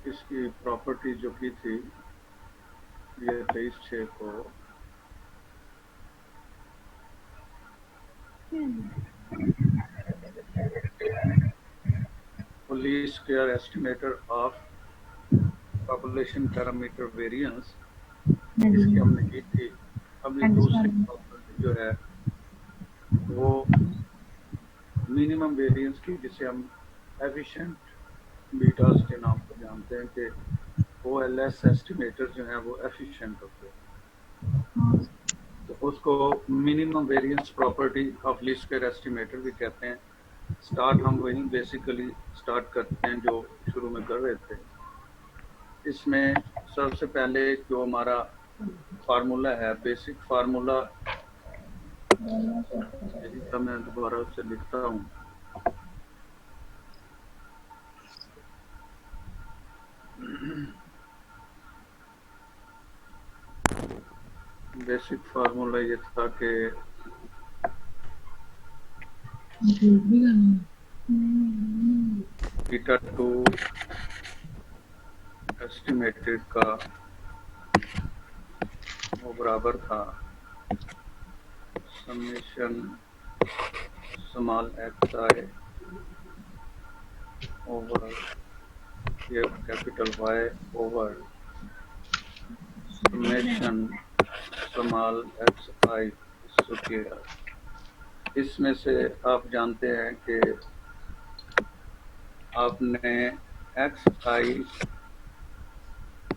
इसकी प्रॉपर्टी जो की थी ये 23/6 को least square estimator of population parameter variance इसकी हमने की थी। अब ये दूसरी प्रॉपर्टी जो है वो मिनिमम वेरिएंस की, जिसे हम एफिशिएंट बीटास के नाम पर जानते हैं कि OLS एस्टिमेटर जो है वो एफिशिएंट होते हैं, तो उसको minimum variance property of least square estimator भी कहते हैं। स्टार्ट हम वही बेसिकली स्टार्ट करते हैं जो शुरू में कर रहे थे। इसमें सबसे पहले जो हमारा फार्मूला है, बेसिक फार्मूला, मैं दोबारा से लिखता हूँ। बेसिक फार्मूला ये था कि बीटा 2 एस्टिमेटेड का वो बराबर था समेशन स्मॉल xi ओवर ये capital Y over summation small xi square. इसमें से आप जानते हैं कि आपने xi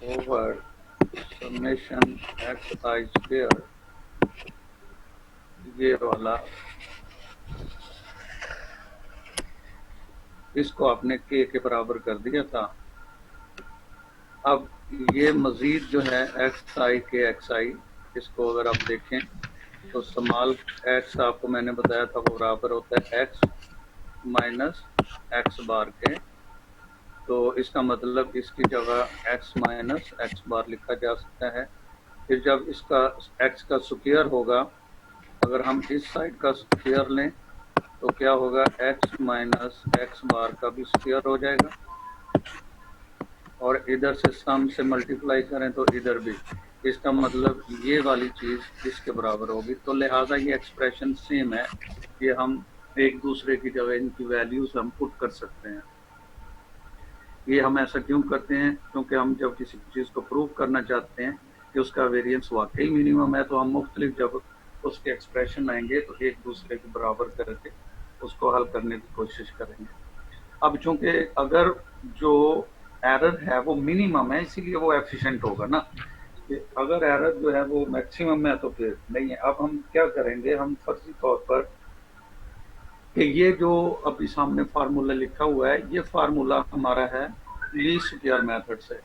over summation xi square ये वाला, इसको आपने k के बराबर कर दिया था। अब ये मजीद जो है xi के xi, इसको अगर आप देखें तो स्मॉल x आपको मैंने बताया था वो बराबर होता है x माइनस x बार के, तो इसका मतलब इसकी जगह x माइनस x बार लिखा जा सकता है। फिर जब इसका x का स्क्वायर होगा, अगर हम इस साइड का स्क्वायर लें तो क्या होगा, x माइनस x बार का भी स्क्वायर हो जाएगा, और इधर से सम से मल्टीप्लाई करें तो इधर भी, इसका मतलब ये वाली चीज इसके बराबर होगी। तो लिहाजा ये एक्सप्रेशन सेम है, ये हम एक दूसरे की जगह इनकी वैल्यूज हम पुट कर सकते हैं। ये हम ऐसा क्यों करते हैं, क्योंकि हम जब किसी चीज को प्रूव करना चाहते हैं कि उसका वेरिएंस वाकई मिनिमम है, तो हम मुख्तलिफ जब उसके एक्सप्रेशन आएंगे तो एक दूसरे के बराबर करके उसको हल करने की कोशिश करेंगे। अब चूंकि अगर जो एरर है वो मिनिमम है, इसीलिए वो एफिशिएंट होगा ना, कि अगर एरर जो है वो मैक्सिमम है तो फिर नहीं है। अब हम क्या करेंगे, हम फर्जी तौर पर कि ये जो अभी सामने फार्मूला लिखा हुआ है, ये फार्मूला हमारा है लीस्ट स्क्वायर मेथड से।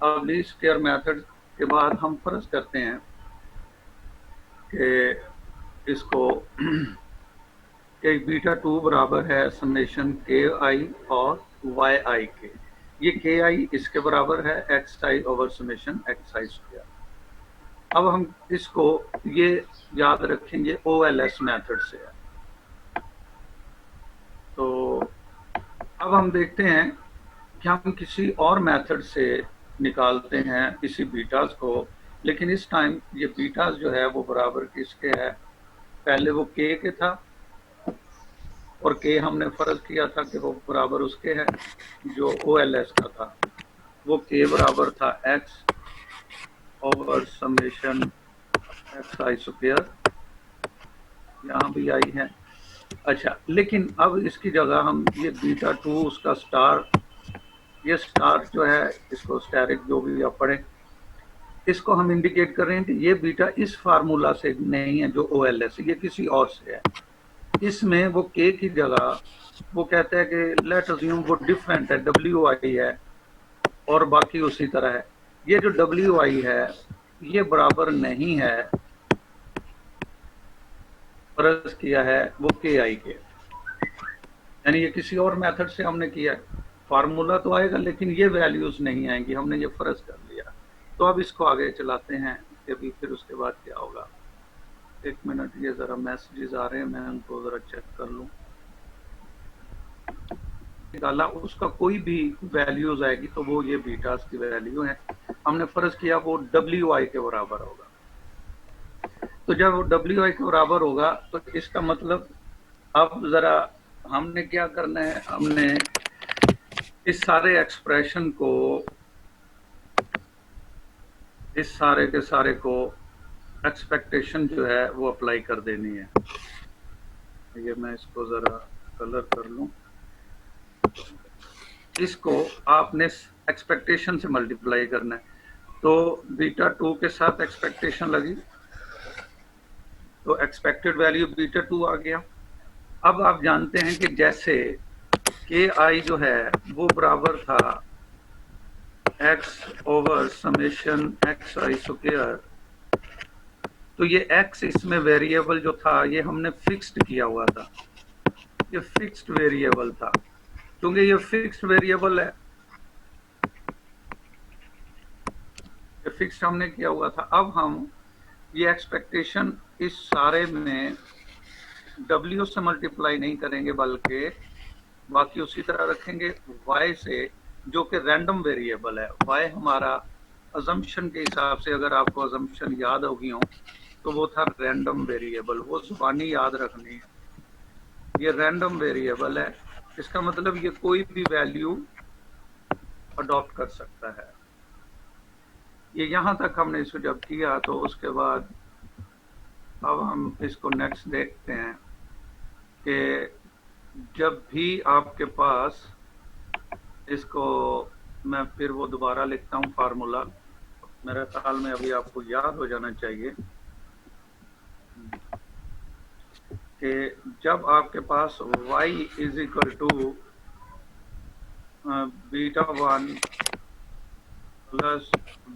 अब लीस्ट स्क्वायर मेथड के बाद हम फर्ज करते हैं कि इसको कि बीटा 2 बराबर है समेशन KI और YI के। ये KI इसके बराबर है XI over summation XI square. अब हम इसको ये याद रखेंगे OLS मेथड से है। तो अब हम देखते हैं कि हम किसी और मेथड से निकालते हैं इसी बीटास को, लेकिन इस टाइम ये बीटास जो है वो बराबर किसके है, पहले वो K के था और K हमने फर्ज किया था कि वो बराबर उसके है जो OLS का था, वो K बराबर था X over summation XI square, यहाँ भी आई है। अच्छा, लेकिन अब इसकी जगह हम ये बीटा 2 उसका स्टार, ये स्टार जो है इसको स्टेरिक जो भी आप पढ़े, इसको हम इंडिकेट कर रहे हैं कि ये बीटा इस फार्मूला से नहीं है जो OLS, ये किसी और से है। इसमें वो K की जगह वो कहते हैं कि लेट अज्यूम वो डिफरेंट है, WI है और बाकी उसी तरह है। ये जो WI है ये बराबर नहीं है, फर्ज किया है वो KI के, यानी ये किसी और मेथड से हमने किया है। फार्मूला तो आएगा लेकिन ये वैल्यूज नहीं आएंगी, हमने ये फर्ज कर लिया। तो अब इसको आगे चलाते हैं कि अभी फिर उसके बाद क्या होगा। एक मिनट, ये जरा मैसेजेस आ रहे हैं, मैं उनको जरा चेक कर लूं। निकाला उसका कोई भी वैल्यूज आएगी तो वो ये बीटास की वैल्यू है। हमने फर्ज किया वो WI के बराबर होगा। तो जब वो WI के बराबर होगा तो इसका मतलब अब जरा हमने क्या करना है, हमने इस सारे एक्सप्रेशन को, इस सारे के सारे को एक्सपेक्टेशन जो है वो अप्लाई कर देनी है। ये मैं इसको जरा कलर कर लूं। इसको आपने एक्सपेक्टेशन से मल्टीप्लाई करना है। तो β2 के साथ एक्सपेक्टेशन लगी तो एक्सपेक्टेड वैल्यू β2 आ गया। अब आप जानते हैं कि जैसे KI जो है वो बराबर था x over summation xi square, तो ये x इसमें वेरिएबल जो था ये हमने फिक्स्ड किया हुआ था, ये फिक्स्ड वेरिएबल था। क्योंकि ये फिक्स्ड वेरिएबल है, ये फिक्स्ड हमने किया हुआ था। अब हम ये एक्सपेक्टेशन इस सारे में W से मल्टीप्लाई नहीं करेंगे बल्कि बाकी उसी तरह रखेंगे y से, जो कि रैंडम वेरिएबल है। y हमारा अजम्पशन के हिसाब से, अगर आपको अजम्पशन याद होगी हो तो वो था रैंडम वेरिएबल, वो जुबानी याद रखनी है। ये रैंडम वेरिएबल है, इसका मतलब ये कोई भी वैल्यू अडॉप्ट कर सकता है। ये यहां तक हमने इसको जब किया तो उसके बाद अब हम इसको नेक्स्ट देखते हैं कि जब भी आपके पास, इसको मैं फिर वो दोबारा लिखता हूँ फार्मूला, मेरे ख्याल में अभी आपको याद हो जाना चाहिए कि जब आपके पास y is equal to β1 plus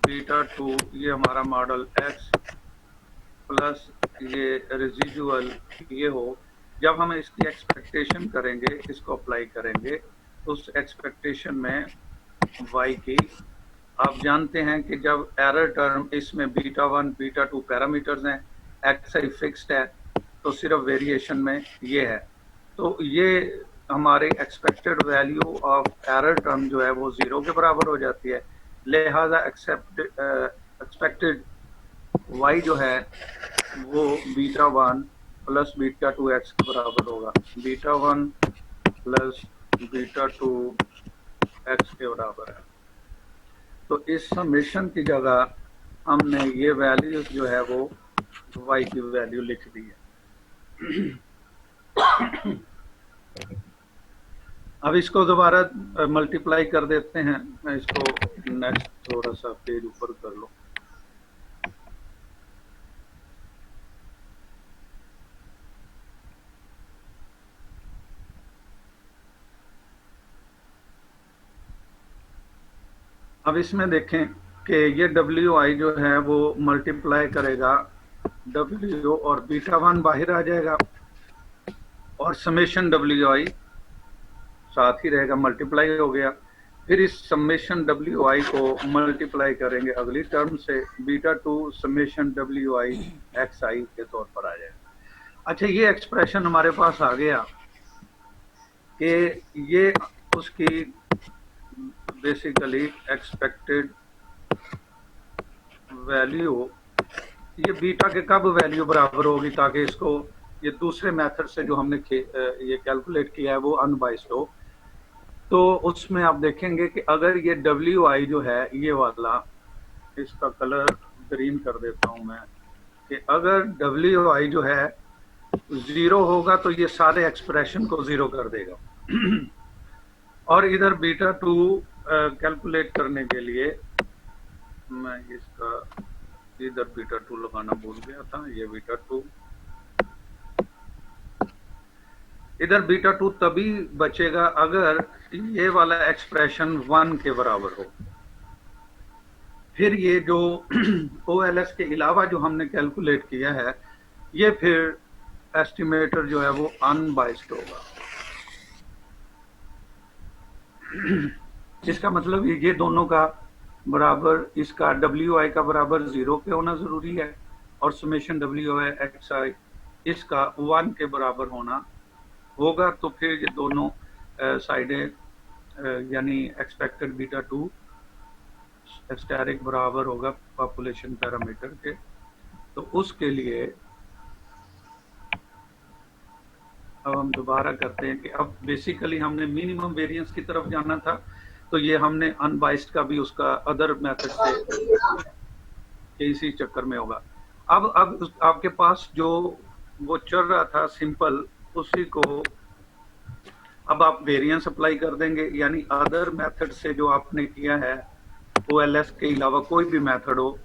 β2, ये हमारा मॉडल x प्लस ये रेजिडुअल ये हो, जब हम इसकी एक्सपेक्टेशन करेंगे, इसको अप्लाई करेंगे तो उस एक्सपेक्टेशन में y की, आप जानते हैं कि जब एरर टर्म इसमें β1 β2 पैरामीटर्स हैं, xi फिक्स्ड है, तो सिर्फ वेरिएशन में ये है। तो ये हमारे expected value of error term जो है वो 0 के बराबर हो जाती है। लिहाजा एक्सपेक्टेड y जो है वो β1 प्लस β2 x के बराबर होगा, β1 प्लस β2 x के बराबर है। तो इस समेशन की जगह हमने ये वैल्यूज जो है वो y की वैल्यू लिख दी है। अब इसको दोबारा मल्टीप्लाई कर देते हैं। मैं इसको नेक्स्ट थोड़ा सा पेज ऊपर कर लूं। अब इसमें देखें कि ये WI जो है वो मल्टीप्लाई करेगा W और β1 बाहर आ जाएगा और समेशन WI साथ ही रहेगा, मल्टीप्लाई हो गया। फिर इस समेशन WI को मल्टीप्लाई करेंगे अगली टर्म से, β2 समेशन WI xi के तौर पर आ जाएगा। अच्छा, ये एक्सप्रेशन हमारे पास आ गया कि ये उसकी बेसिकली एक्सपेक्टेड वैल्यू, ये बीटा के कब वैल्यू बराबर होगी ताकि इसको ये दूसरे मेथड से जो हमने ये कैलकुलेट किया है वो अनबाइस्ड हो। तो उसमें आप देखेंगे कि अगर ये WI जो है ये वाला, इसका कलर ग्रीन कर देता हूं मैं, कि अगर WI जो है 0 होगा तो ये सारे एक्सप्रेशन को 0 कर देगा। और इधर β2 कैलकुलेट करने के लिए मैं इसका इधर β2 लगाना भूल गया था, ये β2, इधर β2 तभी बचेगा अगर ये वाला एक्सप्रेशन 1 के बराबर हो। फिर ये जो OLS के अलावा जो हमने कैलकुलेट किया है, ये फिर एस्टिमेटर जो है वो अनबाइस्ड होगा। इसका मतलब ये दोनों का बराबर, इसका WI का बराबर 0 पे होना जरूरी है और समेशन WI xi इसका 1 के बराबर होना होगा। तो फिर ये दोनों साइडें यानी एक्सपेक्टेड बीटा 2 स्टैटिक बराबर होगा पॉपुलेशन पैरामीटर के। तो उसके लिए अब हम दोबारा करते हैं कि अब बेसिकली हमने मिनिमम वेरिएंस की तरफ जाना था, तो ये हमने अनबाइस्ड का भी उसका अदर मेथड से इसी चक्कर में होगा। अब आपके पास जो वो चल रहा था सिंपल, उसी को अब आप वेरिएंस अप्लाई कर देंगे, यानी अदर मेथड से जो आपने किया है OLS के अलावा कोई भी मेथड हो,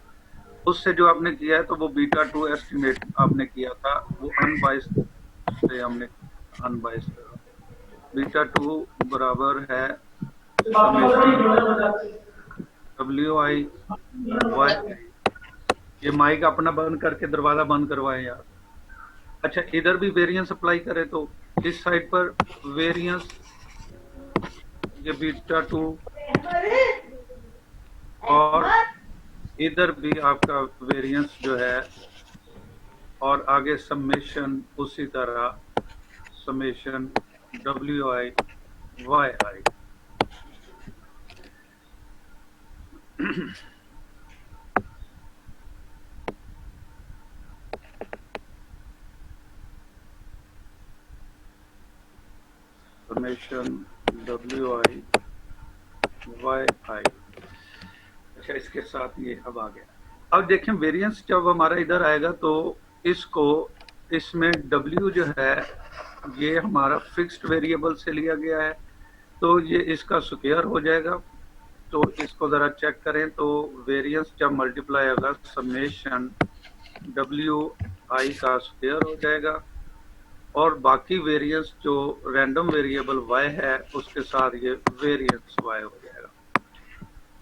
उससे जो आपने किया है तो वो बीटा 2 एस्टिमेट आपने किया था, वो अनबाइस्ड से हमने अनबाइस्ड बीटा 2 बराबर है WI Y। ये माइक अपना बंद करके दरवाजा बंद करवाएं यार। अच्छा, इधर भी वेरिएंस अप्लाई करें तो इस साइड पर वेरिएंस ये बीटा 2 और इधर भी आपका वेरिएंस जो है, और आगे समेशन उसी तरह summation WI YI। Summation WI YI। अच्छा, इसके साथ ये अब आ गया। अब देखें वेरिएंस जब हमारा इधर आएगा तो इसको, इसमें W जो है ये हमारा फिक्स्ड वेरिएबल से लिया गया है, तो ये इसका स्क्वायर हो जाएगा। तो इसको जरा चेक करें तो वेरिएंस जब मल्टीप्लाई होगा समेशन WI का स्क्वायर हो जाएगा, और बाकी वेरिएंस जो रैंडम वेरिएबल y है उसके साथ ये वेरिएंस y हो जाएगा।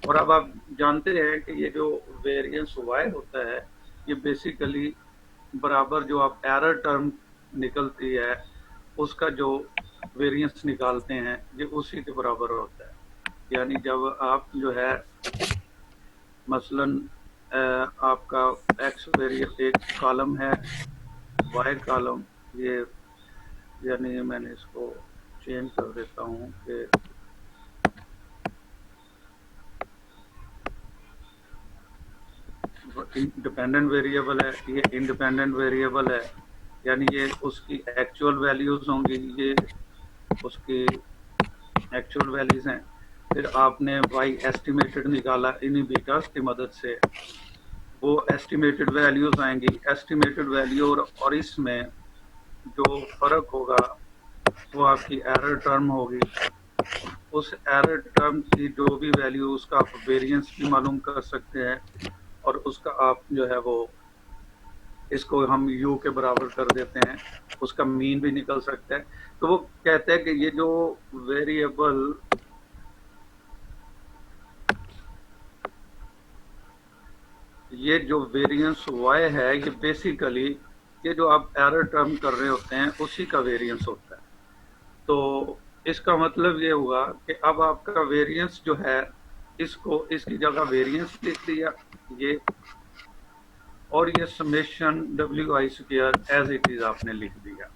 और अब आप जानते हैं कि ये जो वेरिएंस y होता है ये बेसिकली बराबर जो आप एरर टर्म निकलती है उसका जो वेरिएंस निकालते हैं ये उसी के बराबर होता है। यानी जब आप जो है मसलन आपका x वेरिएबल एक कॉलम है, y कॉलम, ये यानी मैंने इसको चेंज कर देता हूँ कि डिपेंडेंट वेरिएबल है, ये इंडिपेंडेंट वेरिएबल है, यानी ये उसकी एक्चुअल वैल्यूज होंगी, ये उसकी एक्चुअल वैल्यूज हैं। फिर आपने y एस्टिमेटेड निकाला इन्हीं बीटास की मदद से, वो एस्टिमेटेड वैल्यूज आएंगी, एस्टिमेटेड वैल्यू और इसमें जो फर्क होगा वो आपकी एरर टर्म होगी। उस एरर टर्म की जो भी वैल्यू, उसका आप वेरिएंस भी मालूम कर सकते हैं, और उसका आप जो है वो इसको हम u के बराबर कर देते हैं, उसका मीन भी निकल सकता है। तो वो कहते हैं कि ये जो वेरिएबल ये जो वेरिएंस y है ये बेसिकली ये जो आप एरर टर्म कर रहे होते हैं उसी का वेरिएंस होता है। तो इसका मतलब ये हुआ कि अब आपका वेरिएंस जो है, इसको इसकी जगह वेरिएंस लिख दिया ये, और ये summation WI square as it is आपने लिख दिया।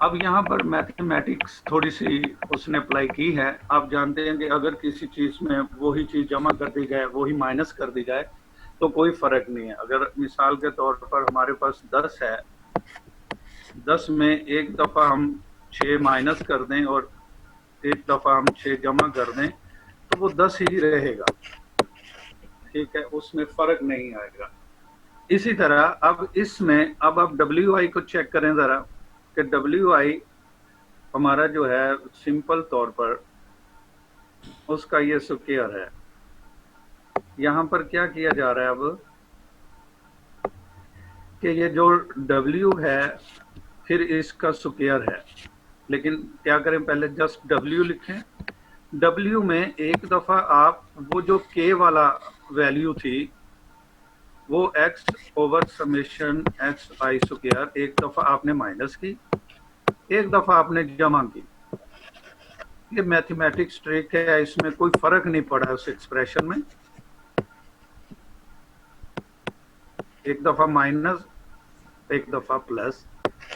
अब यहाँ पर मैथमेटिक्स थोड़ी सी उसने अप्लाई की है। आप जानते हैं कि अगर किसी चीज में वही चीज जमा कर दी जाए, वही माइनस कर दी जाए तो कोई फर्क नहीं है। अगर मिसाल के तौर पर हमारे पास 10 है, 10 में एक दफा हम 6 माइनस कर दें और एक दफा हम 6 जमा कर दें तो वो 10 ही रहेगा, ठीक है, उसमें फर्क नहीं आएगा। इसी तरह अब इसमें अब आप WI को चेक करें जरा कि WI हमारा जो है सिंपल तौर पर उसका ये स्क्वायर है। यहां पर क्या किया जा रहा है अब कि ये जो W है फिर इसका स्क्वायर है, लेकिन क्या करें, पहले जस्ट W लिखें। W में एक दफा आप वो जो K वाला वैल्यू थी वो x over summation XI square एक दफा आपने माइनस की, एक दफा आपने जमा की। ये मैथमेटिक्स ट्रिक है, इसमें कोई फर्क नहीं पड़ा उस एक्सप्रेशन में। एक दफा माइनस, एक दफा प्लस,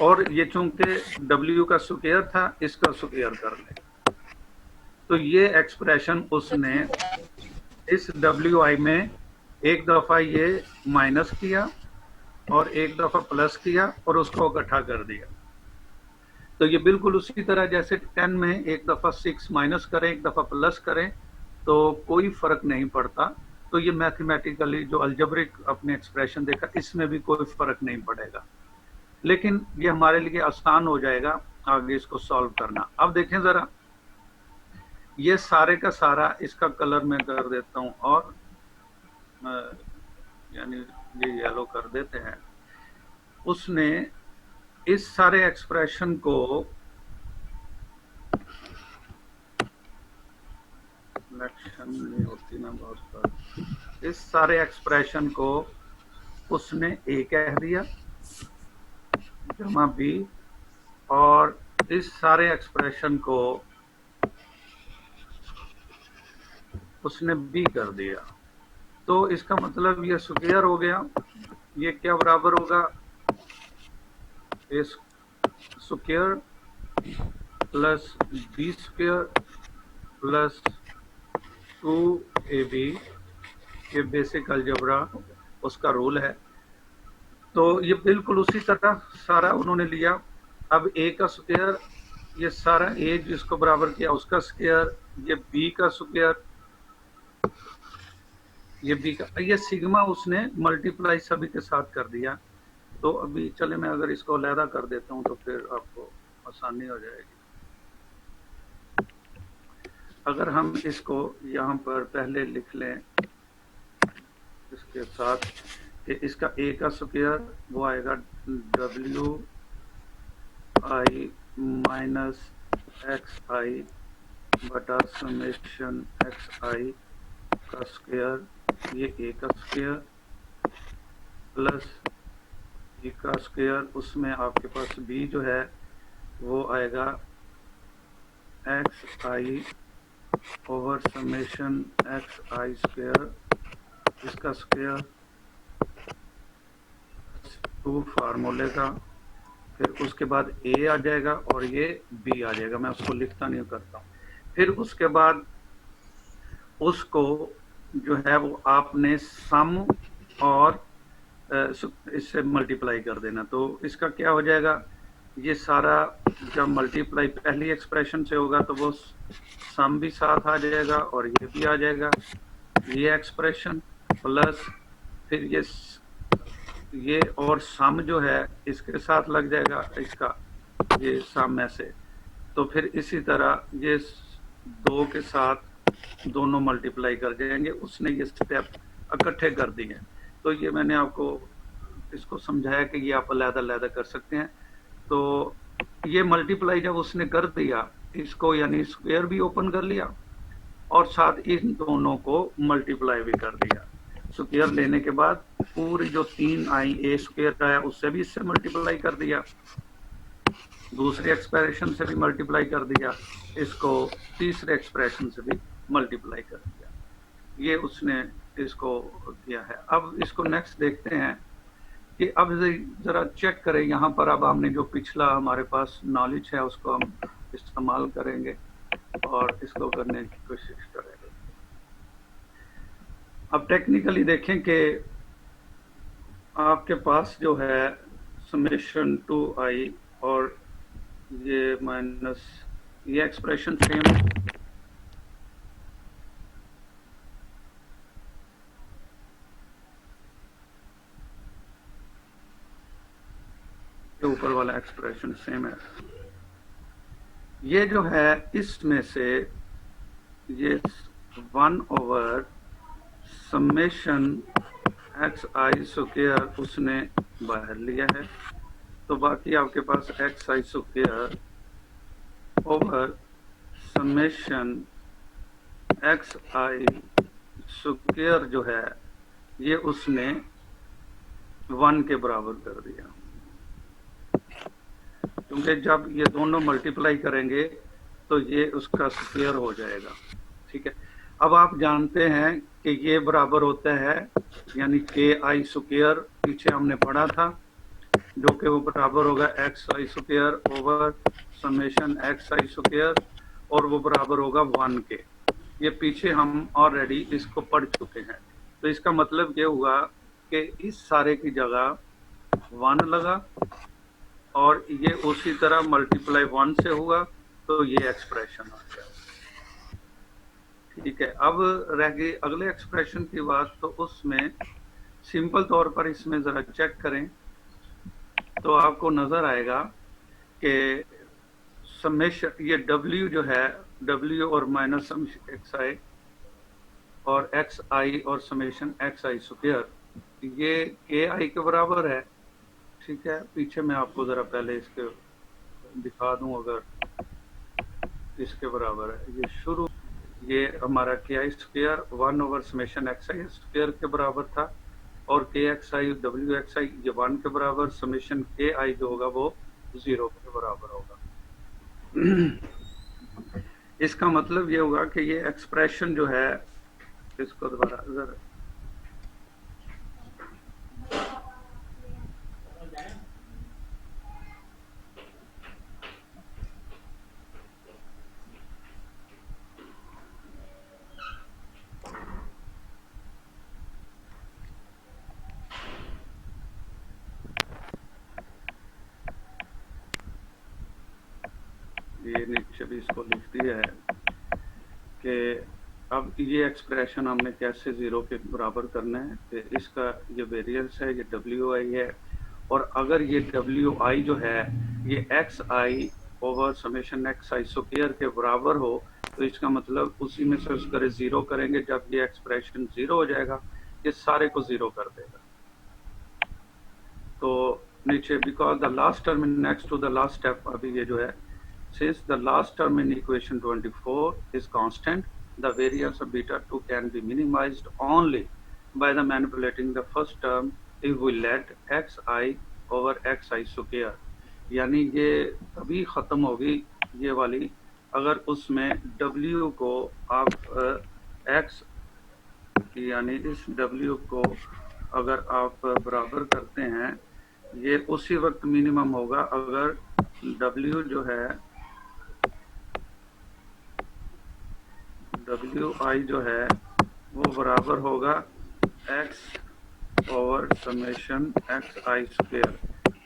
और ये चूंकि W का स्क्वायर था, इसका स्क्वायर कर ले। तो ये एक्सप्रेशन उसने इस WI में एक दफा ये माइनस किया और एक दफा प्लस किया और उसको इकट्ठा कर दिया। तो ये बिल्कुल उसी तरह जैसे 10 में एक दफा 6 माइनस करें, एक दफा प्लस करें, तो कोई फर्क नहीं पड़ता। तो ये मैथमेटिकली जो अलजेब्रिक अपने एक्सप्रेशन देखा, इसमें भी कोई फर्क नहीं पड़ेगा, लेकिन ये हमारे लिए आसान हो जाएगा आगे इसको सॉल्व करना। अब देखें जरा, ये सारे का सारा इसका कलर मैं कर देता हूं, और यानी ये येलो कर देते हैं। उसने इस सारे एक्सप्रेशन को सिलेक्शन नहीं होती ना बहुत बार, इस सारे एक्सप्रेशन को उसने ए कह दिया जमा बी, और इस सारे एक्सप्रेशन को उसने बी कर दिया। तो इसका मतलब ये स्क्वायर हो गया। ये क्या बराबर होगा, A square plus B square plus 2AB। ये बेसिक अलजेब्रा उसका रूल है। तो ये बिल्कुल उसी तरह सारा उन्होंने लिया। अब ए का स्क्वायर, ये सारा ए जिसको बराबर किया उसका स्क्वायर, ये बी का स्क्वायर, ये बी का, ये सिग्मा उसने मल्टीप्लाई सभी के साथ कर दिया। तो अभी चले मैं अगर इसको अलहदा कर देता हूं तो फिर आपको आसानी हो जाएगी। अगर हम इसको यहाँ पर पहले लिख लें इसके साथ कि इसका ए का स्क्वायर वो आएगा WI माइनस XI बटा समेशन XI का स्क्वायर, ये ए का स्क्वायर प्लस बी का स्क्वायर, उसमें आपके पास बी जो है वो आएगा XI over summation XI square, इसका स्क्वायर 2 फार्मूले का, फिर उसके बाद ए आ जाएगा और ये बी आ जाएगा। मैं उसको लिखता नहीं करता हूँ। फिर उसके बाद उसको जो है वो आपने सम और इससे मल्टीप्लाई कर देना। तो इसका क्या हो जाएगा, ये सारा जब मल्टीप्लाई पहली एक्सप्रेशन से होगा तो वो सम भी साथ आ जाएगा और ये भी आ जाएगा, ये एक्सप्रेशन प्लस फिर ये और सम जो है इसके साथ लग जाएगा इसका, ये सम में से। तो फिर इसी तरह ये 2 के साथ दोनों मल्टीप्लाई कर जाएंगे। उसने ये स्टेप इकट्ठे कर दिए। तो ये मैंने आपको इसको समझाया कि ये आप अलग-अलग कर सकते हैं। तो ये मल्टीप्लाई जब उसने कर दिया इसको, यानी स्क्वायर भी ओपन कर लिया और साथ इन दोनों को मल्टीप्लाई भी कर दिया। स्क्वायर लेने के बाद पूरी जो 3 आई ए स्क्वायर आया उससे भी इससे मल्टीप्लाई कर दिया, दूसरे एक्सप्रेशन से भी मल्टीप्लाई कर दिया, इसको तीसरे एक्सप्रेशन से भी मल्टीप्लाई कर दिया। ये उसने इसको किया है। अब इसको नेक्स्ट देखते हैं कि अब जरा चेक करें यहाँ पर। अब हमने जो पिछला हमारे पास नॉलेज है उसको हम इस्तेमाल करेंगे और इसको करने की कोशिश करेंगे। अब टेक्निकली देखें कि आपके पास जो है समेशन 2i और ये माइनस ये एक्सप्रेशन सेम ऊपर वाला एक्सप्रेशन सेम है। ये जो है इसमें से ये 1 ओवर समेशन XI स्क्वायर उसने बाहर लिया है। तो बाकी आपके पास XI square over summation XI square जो है ये उसने 1 के बराबर कर दिया, क्योंकि जब ये दोनों मल्टीप्लाई करेंगे तो ये उसका स्क्वायर हो जाएगा। ठीक है। अब आप जानते हैं कि ये बराबर होता है यानी KI स्क्वायर पीछे हमने पढ़ा था, जो कि वो बराबर होगा एक्स आई स्क्वायर ओवर समेशन एक्स आई स्क्वायर, और वो बराबर होगा 1 के। ये पीछे हम ऑलरेडी इसको पढ़ चुके हैं। तो इसका मतलब ये हुआ कि इस सारे की जगह 1 लगा और ये उसी तरह मल्टीप्लाई 1 से हुआ, तो ये एक्सप्रेशन आ गया। ठीक है, अब रह गई अगले एक्सप्रेशन की बात। तो उसमें सिंपल तौर पर इसमें जरा चेक करें तो आपको नजर आएगा कि समेशन ये W जो है, W और माइनस एक्स आई और एक्स आई और समेशन एक्स आई स्क्वायर, ये के आई के बराबर है। ठीक है, पीछे मैं आपको जरा पहले इसके दिखा दूं, अगर इसके बराबर है ये शुरू, ये हमारा के आई स्क्वायर 1 ओवर समेशन एक्स आई स्क्वायर के बराबर था, और के एक्स आई डब्ल्यू एक्स आई ये 1 के बराबर, समेशन के आई जो होगा वो 0 के बराबर होगा। इसका मतलब ये होगा कि ये एक्सप्रेशन जो है, इसको दोबारा जरा ये नीचे भी इसको लिख दिया है कि अब ये एक्सप्रेशन हमने कैसे 0 के बराबर करना है। कि इसका ये वेरिएंस है, ये डब्ल्यू आई है, और अगर ये डब्ल्यू आई जो है ये x I over summation X I square के बराबर हो, तो इसका मतलब उसी में से उसका 0 करेंगे। जब ये एक्सप्रेशन 0 हो जाएगा, ये सारे को 0 कर देगा। तो नीचे because the last term next to the last step, अभी ये जो है, since the last term in equation 24 is constant, the variance of beta 2 can be minimized only by the manipulating the first term if we let xi over xi square। यानी ये तभी ख़त्म होगी ये वाली अगर उसमें w को आप x, यानी इस w को अगर आप बराबर करते हैं, ये उसी वक्त मिनिमम होगा अगर w जो है WI जो है वो बराबर होगा x ओवर समेशन एक्स आई स्क्वायर।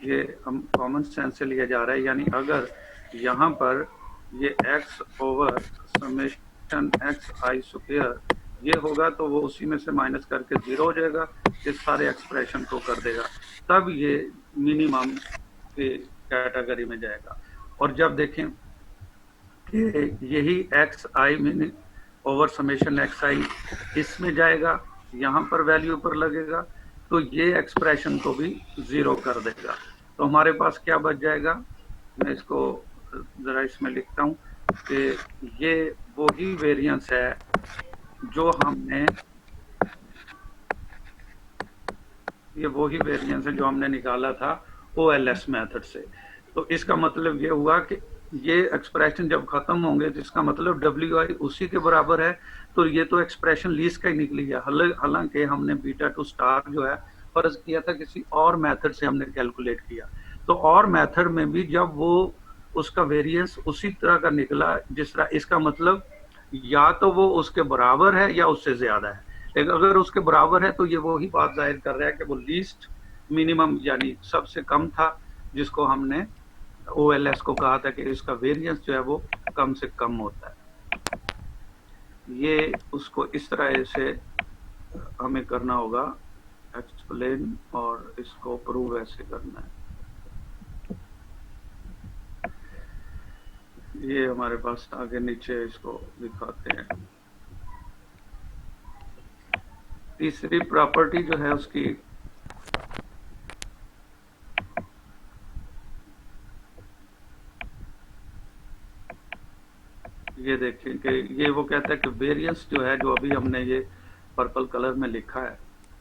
ये हम कॉमन सेंस से लिया जा रहा है, यानी अगर यहाँ पर ये x ओवर समेशन एक्स आई स्क्वायर ये होगा तो वो उसी में से माइनस करके 0 हो जाएगा, इस सारे एक्सप्रेशन को कर देगा, तब ये मिनिमम की कैटेगरी में जाएगा। और जब देखें कि यही X I over summation X I इसमें जाएगा, यहाँ पर वैल्यू पर लगेगा, तो ये एक्सप्रेशन को भी 0 कर देगा। तो हमारे पास क्या बच जाएगा, मैं इसको जरा इसमें लिखता हूँ कि ये वही वेरिएंस है जो हमने निकाला था OLS मेथड से। तो इसका मतलब ये हुआ कि ये एक्सप्रेशन जब खत्म होंगे तो इसका मतलब WI उसी के बराबर है, तो ये तो एक्सप्रेशन लीस्ट का ही निकल गया। हालांकि हमने बीटा 2 स्टार जो है फर्ज किया था किसी और मेथड से हमने कैलकुलेट किया, तो और मेथड में भी जब वो उसका वेरिएंस उसी तरह का निकला जिस तरह, इसका मतलब या तो वो उसके बराबर है या उससे ज्यादा है। लेकिन अगर उसके बराबर है तो ये वही बात जाहिर कर रहा है कि वो लीस्ट मिनिमम यानी सबसे कम था, जिसको हमने OLS को कहा था कि इसका वेरिएंस जो है वो कम से कम होता है। ये उसको इस तरह से हमें करना होगा एक्सप्लेन, और इसको प्रूव ऐसे करना है। ये हमारे पास आगे नीचे इसको दिखाते हैं। तीसरी प्रॉपर्टी जो है उसकी, ये देखें कि ये वो कहता है कि वेरिएंस जो है, जो अभी हमने ये पर्पल कलर में लिखा है,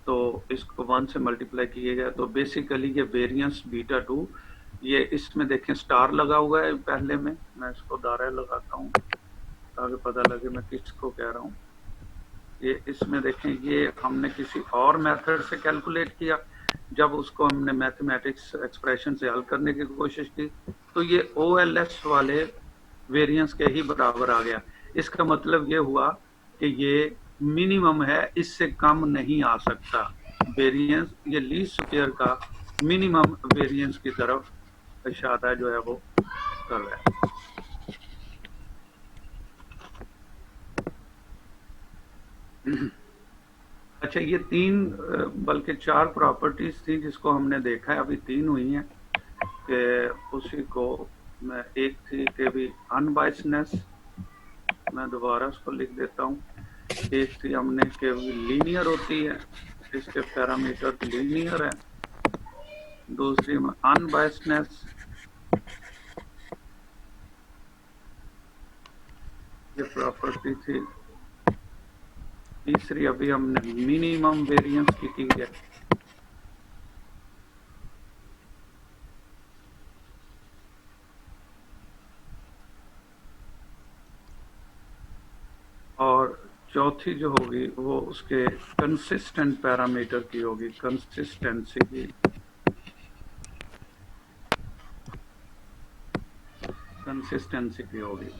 तो इसको 1 से मल्टीप्लाई किएगा तो बेसिकली ये वेरिएंस बीटा 2, ये इसमें देखें स्टार लगा हुआ है पहले में, मैं इसको दायरा लगाता हूँ ताकि पता लगे मैं किसको कह रहा हूँ। ये इसमें देखें ये हमने किसी और मेथड से कैलकुलेट किया, जब उसको हमने मैथमेटिक्स एक्सप्रेशन से हल करने की कोशिश की तो ये OLS वाले वेरिएंस के ही बराबर आ गया। इसका मतलब ये हुआ कि ये मिनिमम है, इससे कम नहीं आ सकता वेरिएंस। ये लीस्ट स्क्वायर का मिनिमम वेरिएंस की तरफ इशारा जो है वो कर रहा है। अच्छा, ये तीन बल्कि चार प्रॉपर्टीज थी जिसको हमने देखा है, अभी तीन हुई हैं कि उसी को मैं एक थी कि भी अनबायसनेस, मैं दोबारा उसको लिख देता हूँ। एक थी हमने कि लीनियर होती है, इसके पैरामीटर लीनियर है। दूसरी में अनबायसनेस, ये प्रॉपर्टी थी। तीसरी अभी हमने मिनिमम वेरिएंस की है। और चौथी जो होगी वो उसके कंसिस्टेंट पैरामीटर की होगी, कंसिस्टेंसी की, कंसिस्टेंसी की होगी।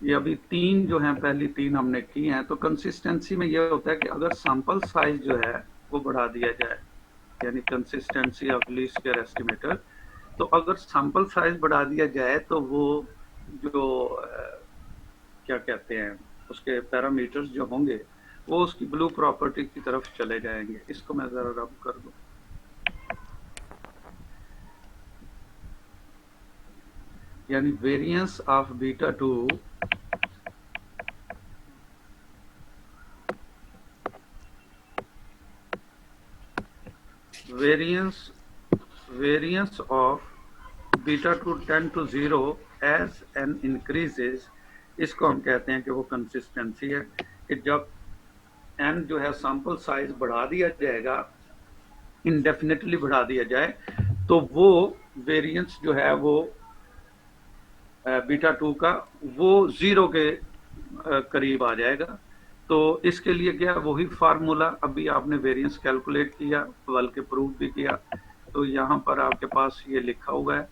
ये अभी तीन जो हैं, पहली तीन हमने की हैं। तो कंसिस्टेंसी में ये होता है कि अगर सैंपल साइज जो है वो बढ़ा दिया जाए, यानी consistency of least square estimator, तो अगर सैंपल साइज बढ़ा दिया जाए तो वो जो क्या कहते हैं उसके पैरामीटर्स जो होंगे वो उसकी ब्लू प्रॉपर्टी की तरफ चले जाएंगे। इसको मैं जरा रब कर दूं। यानी variance of beta 2 variance of beta 2 tend to 0 as n increases, इसको हम कहते हैं कि वो कंसिस्टेंसी है कि जब n जो है सैंपल साइज बढ़ा दिया जाएगा, इंडेफिनेटली बढ़ा दिया जाए, तो वो वेरिएंस जो है वो बीटा 2 का वो 0 के करीब आ जाएगा। तो इसके लिए क्या, वही फार्मूला अभी आपने वेरिएंस कैलकुलेट किया, बल्कि प्रूव भी किया। तो यहाँ पर आपके पास ये लिखा हुआ है,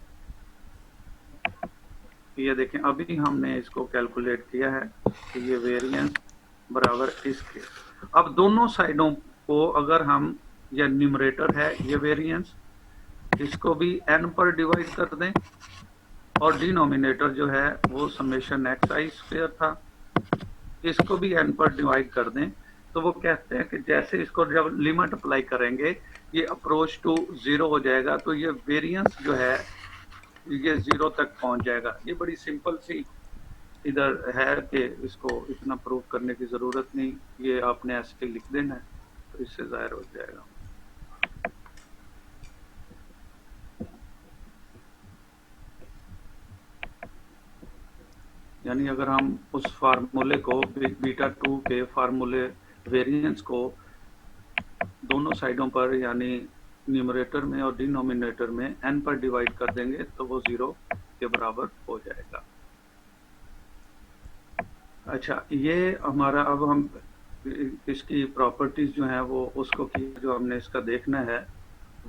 ये देखें, अभी हमने इसको कैलकुलेट किया है कि ये वेरिएंस बराबर इसके। अब दोनों साइडों को अगर हम, या न्यूमरेटर है ये वेरिएंस, इसको भी n पर डिवाइड कर दें, और डिनोमिनेटर जो है वो समेशन xi स्क्वायर था, इसको भी n पर डिवाइड कर दें। तो वो कहते हैं कि जैसे इसको जब लिमिट अप्लाई करेंगे ये अप्रोच टू 0 हो जाएगा, तो ये वेरिएंस जो है ये 0 तक पहुंच जाएगा। ये बड़ी सिंपल सी इधर है कि इसको इतना प्रूव करने की जरूरत नहीं, ये आपने ऐसे लिख देना है तो इससे जाहिर हो जाएगा। यानी अगर हम उस फार्मूले को, बीटा 2 के फार्मूले वेरिएंस को दोनों साइडों पर, यानी न्यूमरेटर में और डिनोमिनेटर में n पर डिवाइड कर देंगे तो वो 0 के बराबर हो जाएगा। अच्छा, ये हमारा, अब हम इसकी प्रॉपर्टीज जो हैं वो उसको की जो हमने इसका देखना है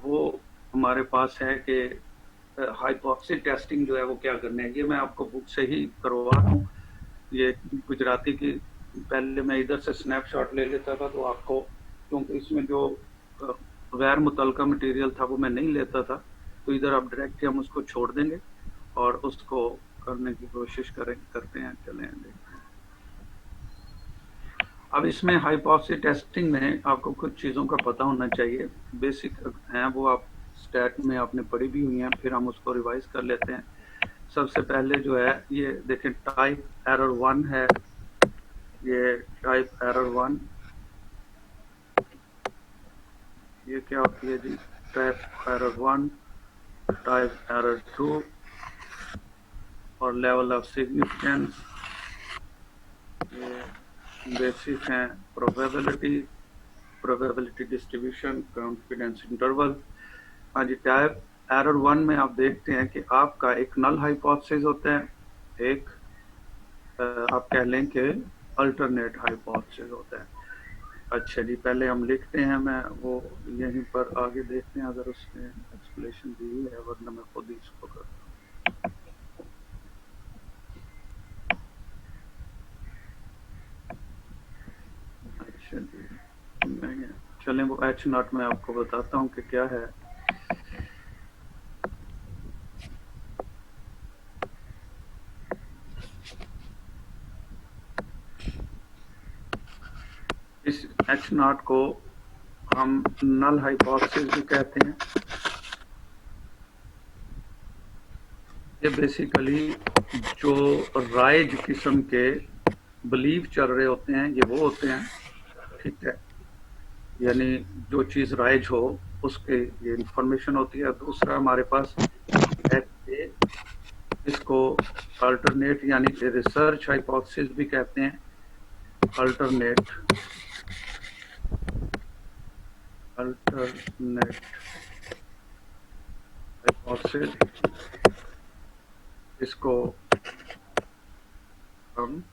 वो हमारे पास है कि हाइपोक्सी टेस्टिंग जो है वो क्या करना है। ये मैं आपको बुक से ही करवा रहा हूँ, ये गुजराती की। पहले मैं इधर से स्नैपशॉट ले लेता था तो आपको, क्योंकि इसमें जो गैर मुतलका मटेरियल था वो मैं नहीं लेता था, तो इधर आप डायरेक्ट हम उसको छोड़ देंगे और उसको करने की कोशिश करते हैं। चलें देखते हैं। अब इसमें हाइपोक्सी टेस्टिंग में आपको कुछ चीज़ों का पता होना चाहिए, बेसिक हैं वो, आप स्टैट में आपने पढ़ी भी हुई हैं, फिर हम उसको रिवाइज कर लेते हैं। सबसे पहले जो है ये देखें, टाइप एरर 1 है, ये टाइप एरर 1, ये क्या होती है जी, टाइप एरर 1, टाइप एरर 2 और लेवल ऑफ सिग्निफिकेंस, ये बेसिक हैं, प्रोबेबिलिटी डिस्ट्रीब्यूशन, कॉन्फिडेंस इंटरवल। हाँ जी, टाइप एरर 1 में आप देखते हैं कि आपका एक नल हाइपोथेसिस होता है, एक आप कह लें कि अल्टरनेट हाइपोथेसिस होता है। अच्छा जी, पहले हम लिखते हैं, मैं वो यहीं पर आगे देखते हैं अगर उसने एक्सप्लेनेशन दी हुई है, वरना मैं खुद ही इसको करता हूँ। अच्छा जी, मैं चलें वो एच नॉट मैं आपको बताता हूँ कि क्या है। इस एच नॉट को हम नल हाइपोथेसिस भी कहते हैं। ये बेसिकली जो राइज किस्म के बिलीव चल रहे होते हैं, ये वो होते हैं, ठीक है, यानी जो चीज राइज हो उसके ये इंफॉर्मेशन होती है। दूसरा हमारे पास है, इसको अल्टरनेट यानी कि रिसर्च हाइपोथेसिस भी कहते हैं। अल्टरनेट अल्टरनेट हाइपोथेसिस, इसको हम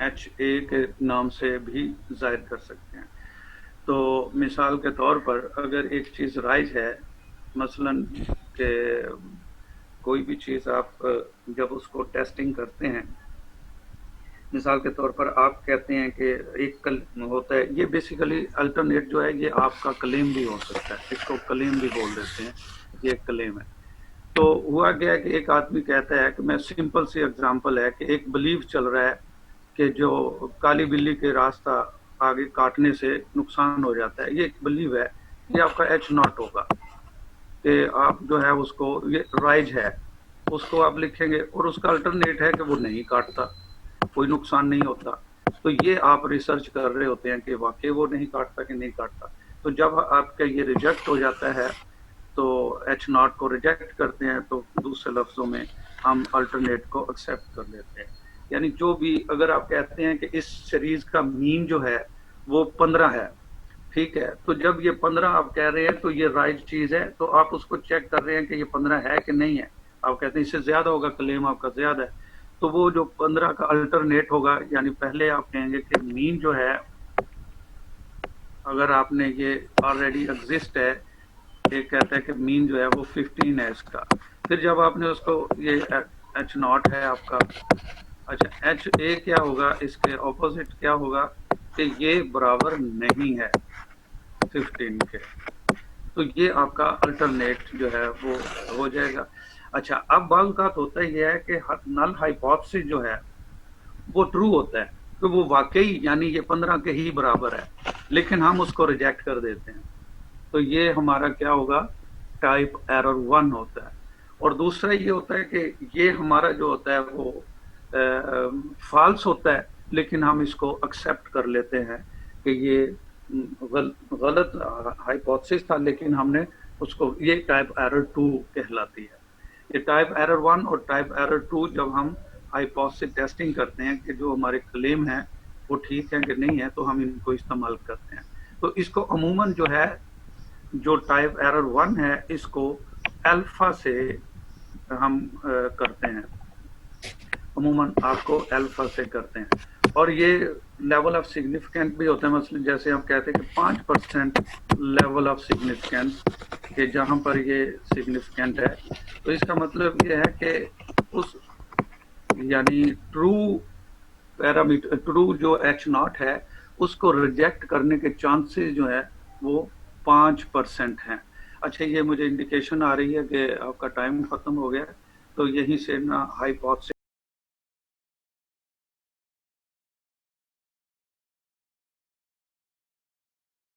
एच ए के नाम से भी जाहिर कर सकते हैं। तो मिसाल के तौर पर अगर एक चीज़ राइज है, मसलन के कोई भी चीज़ आप जब उसको टेस्टिंग करते हैं, मिसाल के तौर पर आप कहते हैं कि एक कल होता है, ये बेसिकली अल्टरनेट जो है ये आपका क्लेम भी हो सकता है, इसको क्लेम भी बोल देते हैं, ये एक क्लेम है। तो हुआ क्या है कि एक आदमी कहता है कि मैं सिंपल सी एग्जांपल है कि एक बिलीव चल रहा है कि जो काली बिल्ली के रास्ता आगे काटने से नुकसान हो जाता है, ये एक बिलीव है, ये आपका एच नॉट होगा कि आप जो है उसको, ये राइज है, उसको आप लिखेंगे और उसका अल्टरनेट है कि वो नहीं काटता, कोई नुकसान नहीं होता। तो ये आप रिसर्च कर रहे होते हैं कि वाकई वो नहीं काटता कि नहीं काटता। तो जब आपका ये रिजेक्ट हो जाता है तो एच नॉट को रिजेक्ट करते हैं, तो दूसरे लफ्जों में हम अल्टरनेट को एक्सेप्ट कर लेते हैं। यानी जो भी, अगर आप कहते हैं कि इस सीरीज का मीन जो है वो 15 है, ठीक है, तो जब ये 15 आप कह रहे हैं तो ये राइट चीज है, तो आप उसको चेक कर रहे हैं कि ये 15 है कि नहीं है। आप कहते हैं इससे ज्यादा होगा, क्लेम आपका ज्यादा है, तो वो जो 15 का अल्टरनेट होगा, यानी पहले आप कहेंगे कि मीन जो है, अगर आपने ये ऑलरेडी एग्जिस्ट है, एक कहता है कि मीन जो है वो 15 है इसका, फिर जब आपने उसको, ये एच नॉट है आपका, अच्छा एच ए क्या होगा, इसके ऑपोजिट क्या होगा कि ये बराबर नहीं है 15 के, तो ये आपका अल्टरनेट जो है वो हो जाएगा। अच्छा, अब बात का होता ही है कि नल हाइपोथेसिस जो है वो ट्रू होता है, तो वो वाकई यानी ये 15 के ही बराबर है, लेकिन हम उसको रिजेक्ट कर देते हैं, तो ये हमारा क्या होगा, टाइप एरर 1 होता है। और दूसरा ये होता है कि ये हमारा जो होता है वो फॉल्स होता है, लेकिन हम इसको एक्सेप्ट कर लेते हैं कि ये गलत हाइपोथेसिस था, लेकिन हमने उसको, ये टाइप एरर 2 कहलाती है। ये टाइप एरर 1 और टाइप एरर 2 जब हम हाइपोथेसिस टेस्टिंग करते हैं कि जो हमारे क्लेम है वो ठीक है कि नहीं है, तो हम इनको इस्तेमाल करते हैं। तो इसको अमूमन जो है, जो टाइप एरर 1 है, इसको अल्फा से हम करते हैं, अमूमन आपको अल्फा से करते हैं। और ये लेवल ऑफ सिग्निफिकेंट भी होता है, मतलब जैसे हम कहते हैं कि 5% लेवल ऑफ सिग्निफिकेंस, कि जहां पर ये सिग्निफिकेंट है, तो इसका मतलब ये है कि उस, यानी ट्रू पैरामीटर, ट्रू जो एच नॉट है, उसको रिजेक्ट करने के चांसेस जो है वो 5% हैं। अच्छा, ये मुझे इंडिकेशन आ रही है कि आपका टाइम खत्म हो गया, तो यहीं से ना हाइपोथेसिस